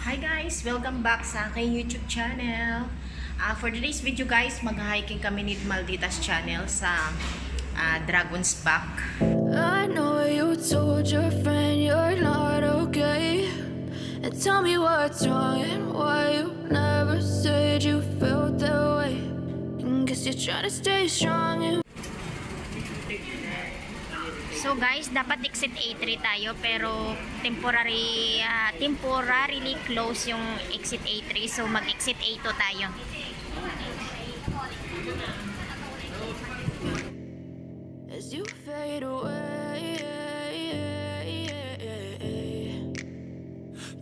Hi guys! Welcome back sa aking YouTube channel. For today's video guys, mag-hiking kami ni Malditas channel sa Dragon's Back. I know you told your friend you're not okay, and tell me what's wrong and why you never said you felt that way. Guess you're trying to stay strong and So guys, dapat exit A3 tayo pero temporarily close yung exit A3, so mag-exit A2 tayo. as you fade away.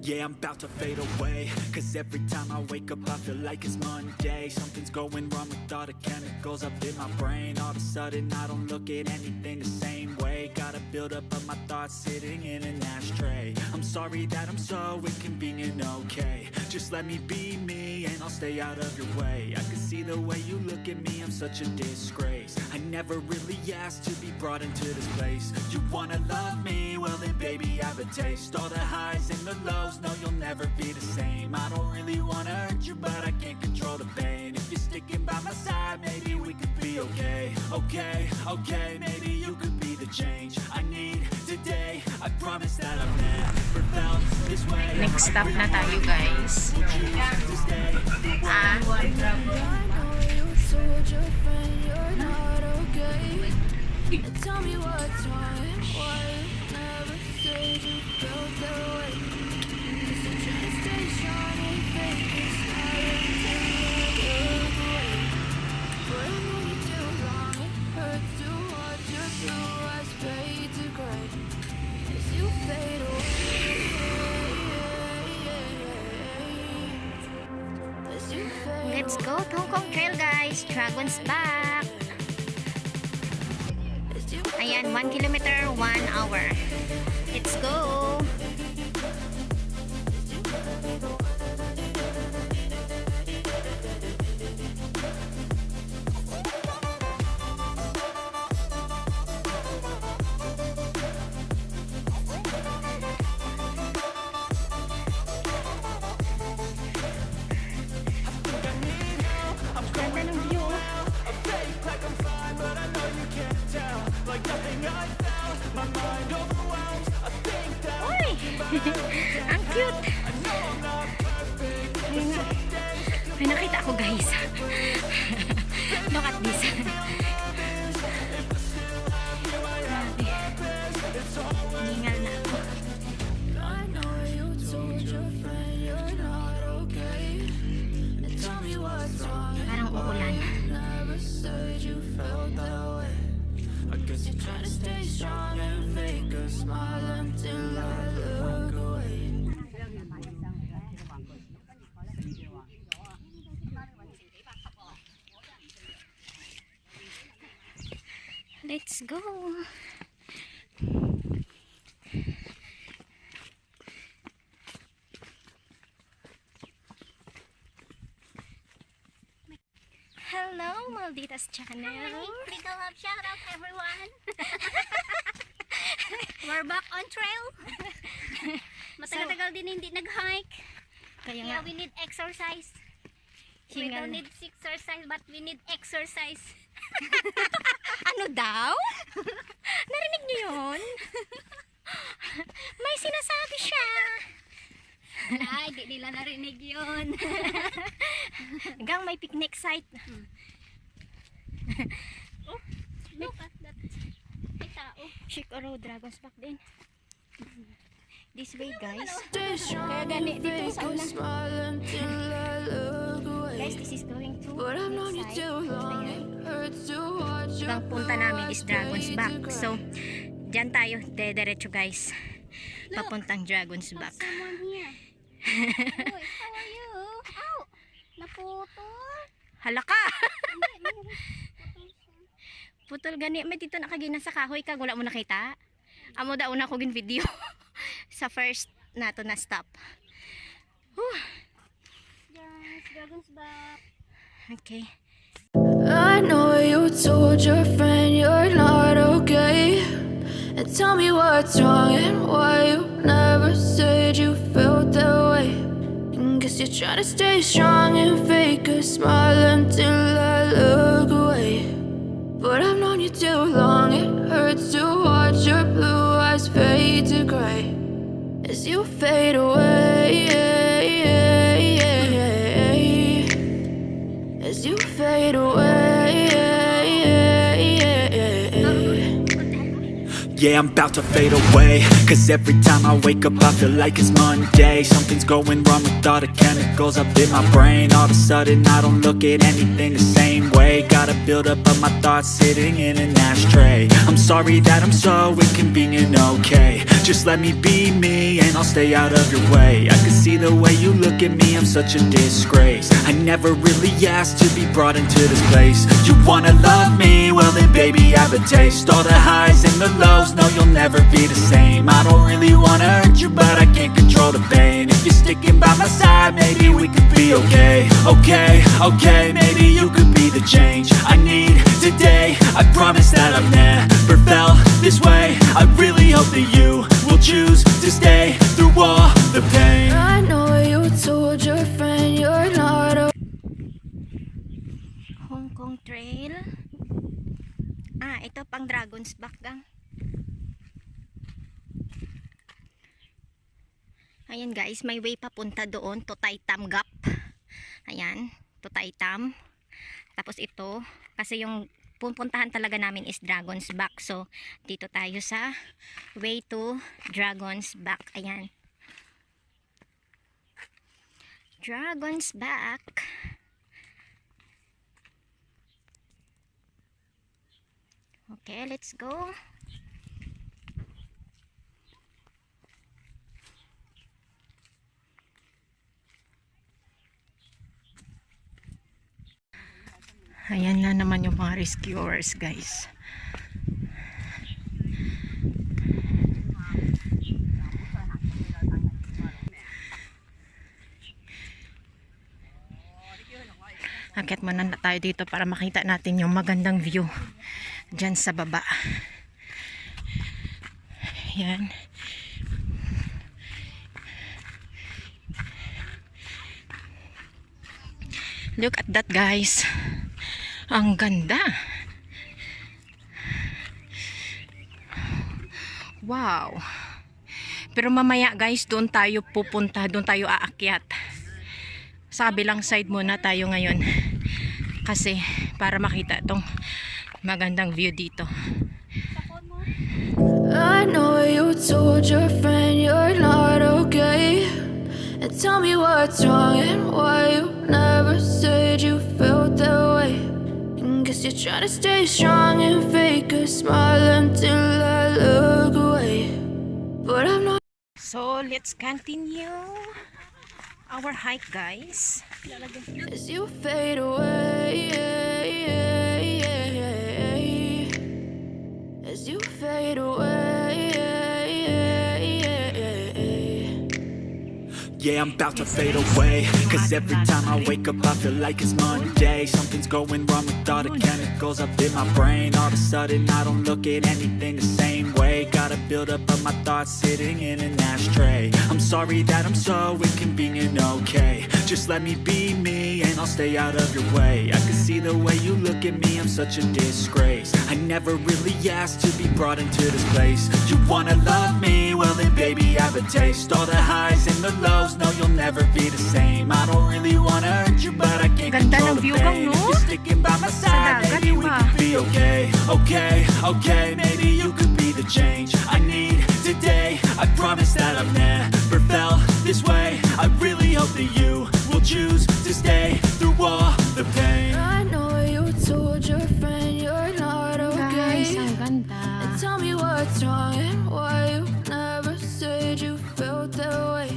Yeah, I'm about to fade away, cause every time I wake up I feel like it's Monday. Something's going wrong with all the chemicals up in my brain. All of a sudden I don't look at anything the same way. Gotta build up of my thoughts sitting in an ashtray. I'm sorry that I'm so inconvenient, okay. Just let me be me and I'll stay out of your way. I can see the way you look at me, I'm such a disgrace. I never really asked to be brought into this place. You wanna love me? Well then baby I have a taste. All the highs and the lows, no you'll never be the same. I don't really wanna hurt you but I can't control the pain. If you're sticking by my side, maybe we could be okay. Okay, maybe you could be the change I need today. I promise that I've never felt this way. Next stop na tayo guys. I know you told your friend you're not okay, and tell me what's wrong and why you never said you felt that way. Guess you're trying to stay strong and fake it silent till you look away. But I know you too long, it hurts to watch your blue eyes fade to gray as you fade away. As you fade Let's go Hong Kong Trail guys, Dragon's Back. Ayan, 1 kilometer, 1 hour. Let's go! Ganda ng view. Uy! Ang cute! May nakita ako guys. Look at this. Grabe. Hingal na ako. I know you told your friend you're not okay, and tell me what's wrong. Parang uulan. Never said you felt that way. I guess you're trying to stay strong and fake a smile until I look away. Let's go! Hello, Malditas channel. Big love shout out everyone. We're back on trail. Matagal-tagal din hindi nag-hike. Kaya nga, Yeah, we need exercise. We hingal. don't need exercise but we need exercise. Ano daw? Narinig niyo yun? May sinasabi siya. Ay, di nila narinig yun. Hanggang may picnic site. Oh, look at that. May tao. Chic Road, Dragon's Back din. This way guys. Stay strong Kaya gani and dito fake sa a una. smile until I look away. Guys, this is going to But I've known you side. too long, Ayan. it hurts to watch your Ang punta blue namin eyes is Dragon's fade Back. to gray. So, dyan tayo, diretso guys. Papuntang Dragon's Back. Someone here. Uy, how are you? Ow! Naputol. Halaka! Putol gani. May dito nakagina sa kahoy kag wala mo nakita. Amo daw na ko gin video sa first nato na stop. Yes, Dragon's Back. Okay. I know you told your friend you're not okay, and tell me what's wrong and why you never said you felt that way. Guess you're trying to stay strong and fake a smile until I look away. But I've known you too long, it hurts to watch your blue eyes fade to gray as you fade away. As you fade away. Yeah, I'm about to fade away, cause every time I wake up I feel like it's Monday. Something's going wrong with all the chemicals up in my brain. All of a sudden I don't look at anything the same way. Got a build-up of my thoughts sitting in an ashtray. I'm sorry that I'm so inconvenient, okay. Just let me be me and I'll stay out of your way. I can see the way you look at me, I'm such a disgrace. I never really asked to be brought into this place. You wanna love me? Well then baby have a taste. All the highs and the lows, no you'll never be the same. I don't really wanna hurt you but I can't control the pain. If you're sticking by my side maybe we could be okay. Okay, maybe you could be the change I need today. I promise that I've never felt this way. I really hope that you will choose to stay through all the pain. I know you told your friend you're not a Hong Kong Trail. Ito pang Dragon's Back gang. Ayan guys, may way papunta doon to Taitam Gap. Ayan, to Taitam. Tapos ito, kasi yung pupuntahan talaga namin is Dragon's Back. So, dito tayo sa way to Dragon's Back. Ayan. Dragon's Back. Okay, let's go. Ayan na naman yung mga rescuers, guys. Akyat muna na tayo dito para makita natin yung magandang view dyan sa baba. Ayan. Look at that, guys. Ang ganda. Wow. Pero mamaya guys, doon tayo pupunta, doon tayo aakyat. Sa kabilang side muna tayo ngayon. Kasi para makita itong magandang view dito. I know you told your friend you're not okay. And tell me what's wrong and why you never said you felt that way. And guess you're trying to stay strong and fake a smile until I look away. But I'm not. So, let's continue our hike, guys. As you fade away. As you fade away. Yeah, I'm about to fade away, cause every time I wake up I feel like it's Monday. Something's going wrong with all the chemicals up in my brain. All of a sudden I don't look at anything the same way. Got a build-up of my thoughts sitting in an ashtray. I'm sorry that I'm so inconvenient, okay. Just let me be me and I'll stay out of your way. I can see the way you look at me, I'm such a disgrace. I never really asked to be brought into this place. You wanna love me? Well then baby have a taste. All the highs and the lows, no you'll never be the same. I don't really wanna hurt you but I can't Ganda control ng the view pain. kang, no? If you're sticking by my side dagat maybe we pa. could be okay, maybe you could be the change I need today. I promise that I've never felt this way. I really hope that you will choose to stay through all the pain. I know you told your friend you're not Guys, okay. ang ganda. And tell me what's wrong and why you never said you felt that way.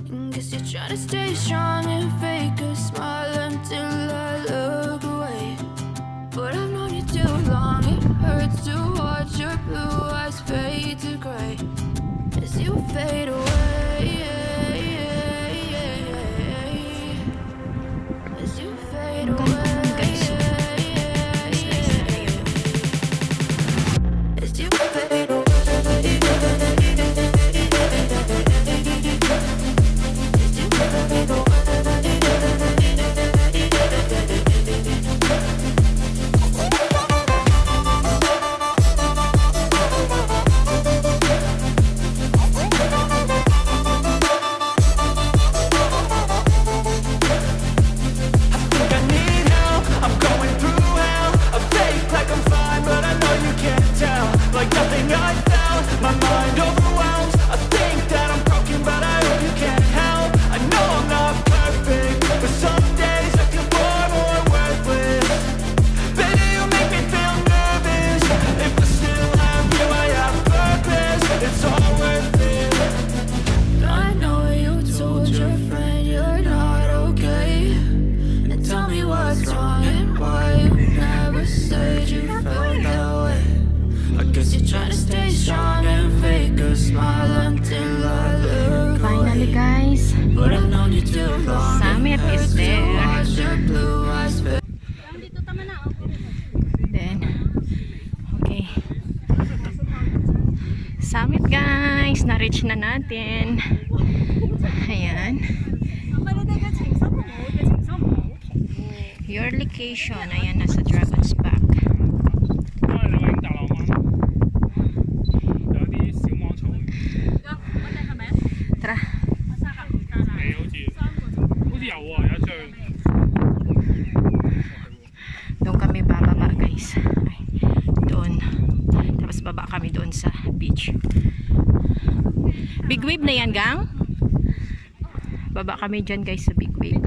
And guess you're trying to stay strong and fake a smile until I look away. But I've known you too long, it hurts to watch your blue eyes fade to gray as you fade away. As you fade Ang ganda away. naman, guys. As you fade away. As you fade away. guys. But I've known you too long. Summit is there. Watch your blue eyes fade. Then, okay. Summit guys, na-reach na natin. Ayan. Your location, ayan, nasa Dragon's Back. Tara. Doon kami bababa guys. Ay, doon. Tapos baba kami doon sa beach. Big wave na yan gang. Baba kami dyan guys sa big wave.